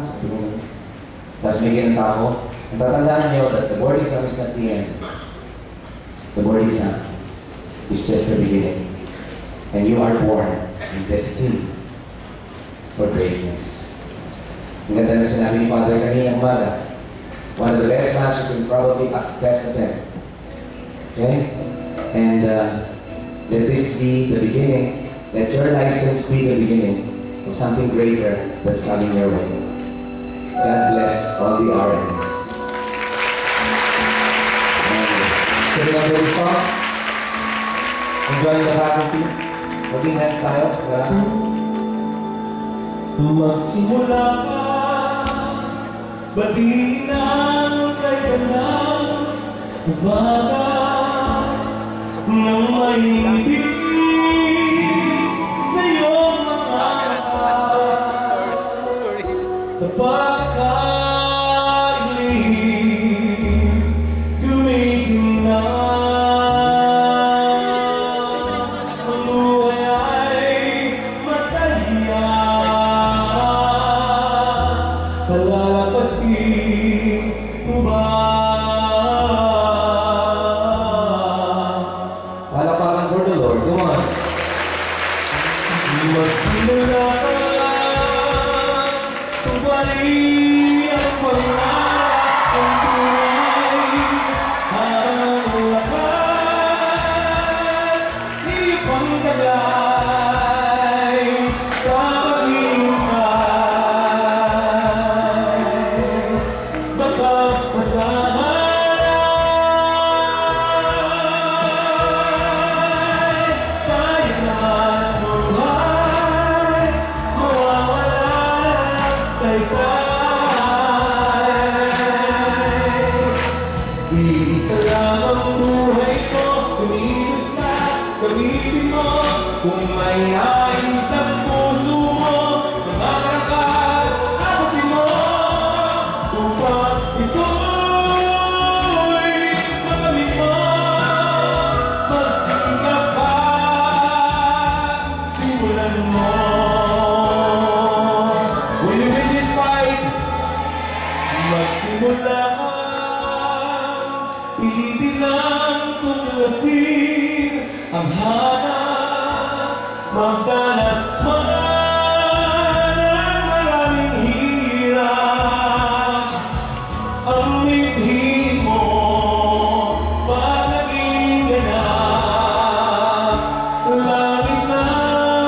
sabi ko. Tapos may ginanta ako. Ang tatandaan niyo that the board exam is not the end. The board exam is just the beginning. And you are born and destined for greatness. Ang ganda na sinabi ni Father kanina umaga. One of the best matches you can probably best attend. Okay? And let this be the beginning. Let your license be the beginning of something greater that's coming your way. God bless all the RNs. So remember the song? Enjoy the faculty. Maging hands tayo. Magsimula ka, batiin ang kailangan, umaga ng may ibig sa iyong mga mata. Sa pagkailing, gumising na. Ang buhay ay masaya. Palalapasin mo ba? Palakpakan for the Lord. Come on. Magsimula ka, tubali ang pangarap ang tunay. Ang lakas, ipangkalay sa paghihintay. Baka masahanay, sayang naman buhay, mawawala sa isay. Iisa lang ang buhay ko, kumilos ka, gamitin mo. Kung may nais ang puso mo, mangarap ka, abutin mo. Upang ito'y makamit mo, magsikap ka, simulan mo. Will you win this fight? Magsimula ka, pilitin lang tuklasin ang hanap, magdanas man ang maraming hirap. Ang mithin mo, pag naging ganap, langit na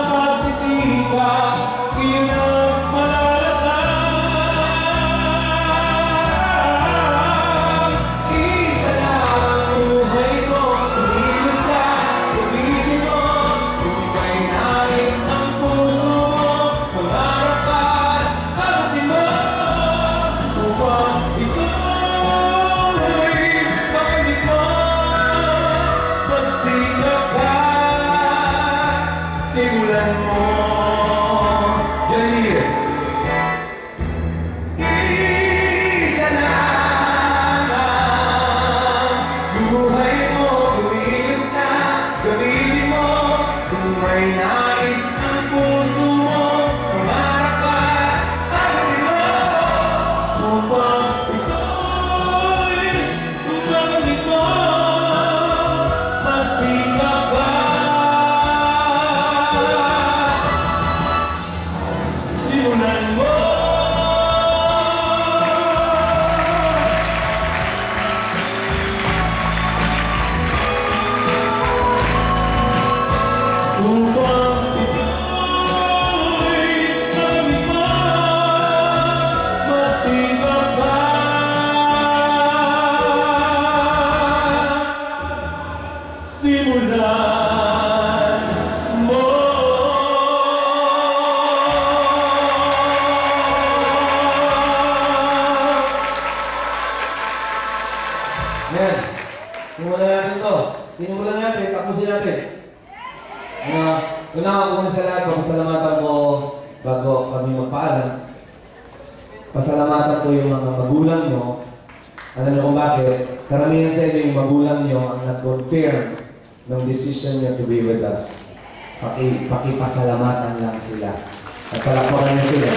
magsisikap, iyon ang malalasan. Isa lang ang buhay ko, kumilos ka, gamitin mo. Kung may nais ang puso mo, mangarap ka, abutin mo. Upang ito'y makamit mo, magsikap ka, simulan mo. Janir. Isa lang ang buhay mo, kumilos ka, gamitin mo. Kung may nais ang puso mo, mangarap ka, abutin mo. Upang ito'y makamit mo, magsikap ka, simulan mo. Upang ito'y makamit mo, magsikap ka, simulan mo. Yan. Simulan natin to. Simulan natin. Tapusin natin. Una ko sa lahat, pasalamatan ko bago kami magpaalam. Pasalamatan ko yung mga magulang nyo. Alam niyo kung bakit? Karamihan sa inyo yung magulang nyo ang nag-confirm ng decision niyo to be with us. Pakipasalamatan lang sila. At palakpakan niyo sila.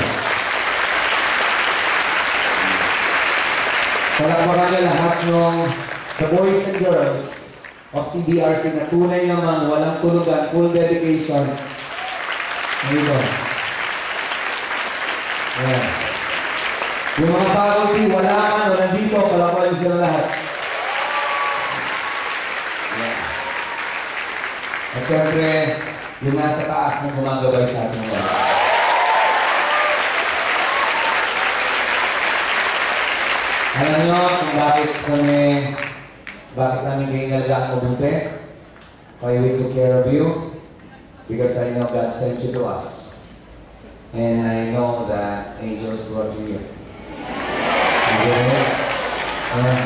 Palakpakan niyo lahat ng the boys and girls of CBRC na tunay naman, walang tulugan, full dedication. Dito. Ayan. Yung mga faculty, wala man o nandito, palakpakan niyo sila lahat. Ayan. At syempre, yung nasa taas na gumagabay sa ating mga. Alam nyo kung bakit namin kayo nalagaan mabuti? Why we took care of you? Because I know God sent you to us. And I know that angels brought you here.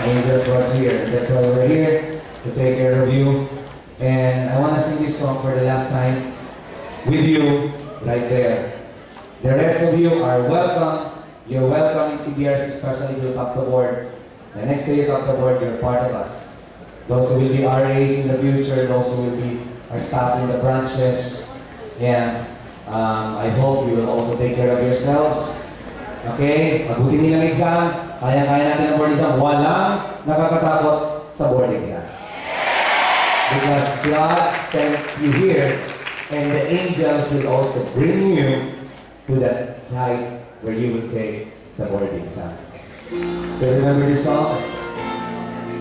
Angels brought you here. That's why we're here, to take care of you. And I want to sing this song for the last time with you, right there. The rest of you are welcome. You're welcome in CBRC, especially if you top the board. The next day you top the board, you're part of us. Those who will be RAs in the future, those who will be our staff in the branches. Yeah. I hope you will also take care of yourselves. Okay? Mabuti nilang exam. Kaya-kaya natin ang board exam. Walang nakakatakot sa board exam. Because God sent you here, and the angels will also bring you to that side where you will take the board exam. So remember this song?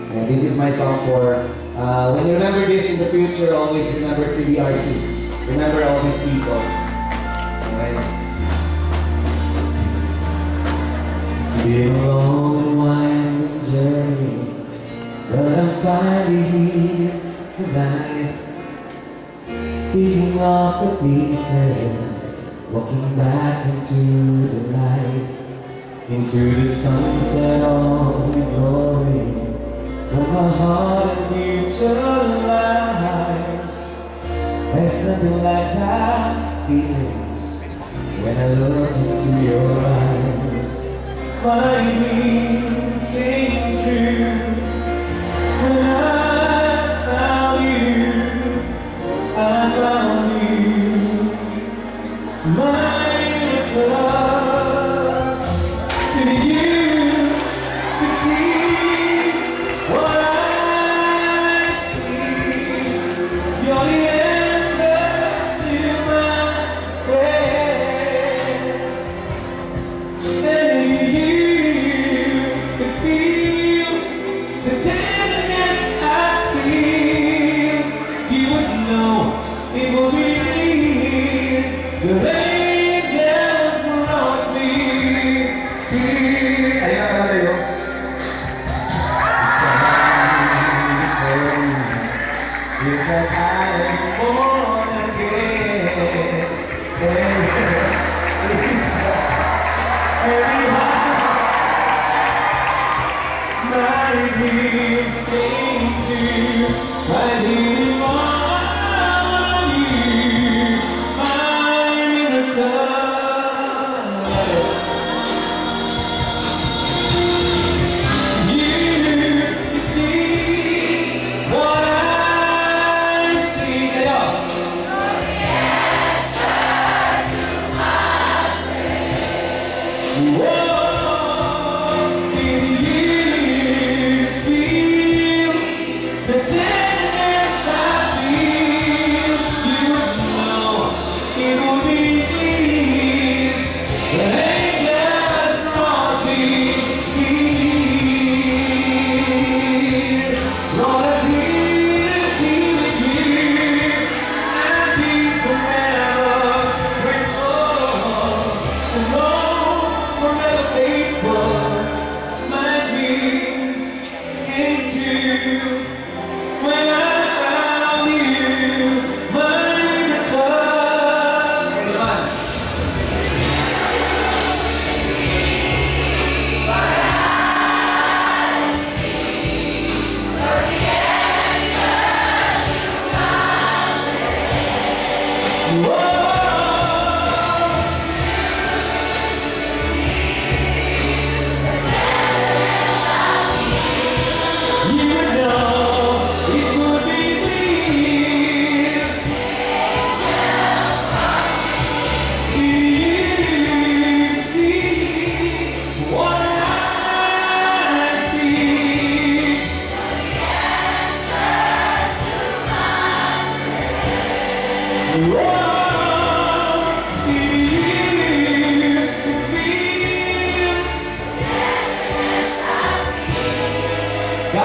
And this is my song for, when you remember this in the future, always remember CBRC. Remember all these people. Alright? It's been a long and winding journey, but I'm finally here tonight. Picking up the pieces, walking back into the light, into the sunset of your glory, where my heart and future lies. There's nothing like that feelings when I look into your eyes. My dreams came true when I found you. I found you. My love, if you could see what I see, you're the answer to my prayer. And if you could feel the tenderness I feel, you would know it will be real. The angels brought me here. Ayan ka tayo. If that I am born again, every heart, my dreams sing to you. I live on you, my miracle. Whoa!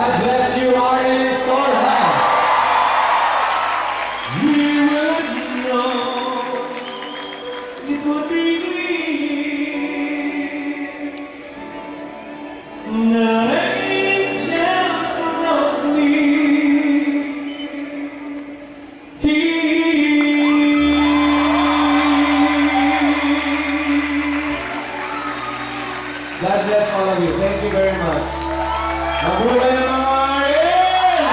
God bless you, Arlen and Sorha. We would know it would be clear that angels around me. God bless all of you. Thank you very much. Mabuhay ng mga Arles!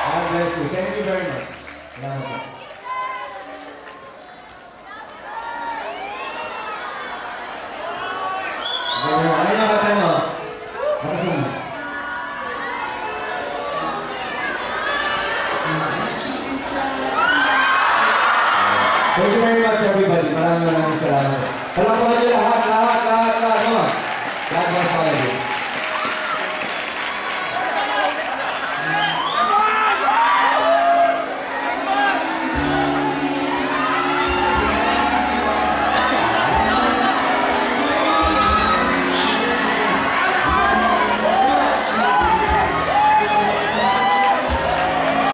God bless you. Thank you very much. Salamat po. Ayun na kata nyo. Nakasunod. Thank you very much, everybody. Maraming salamat. Palakpakan nyo lahat. God bless all of you.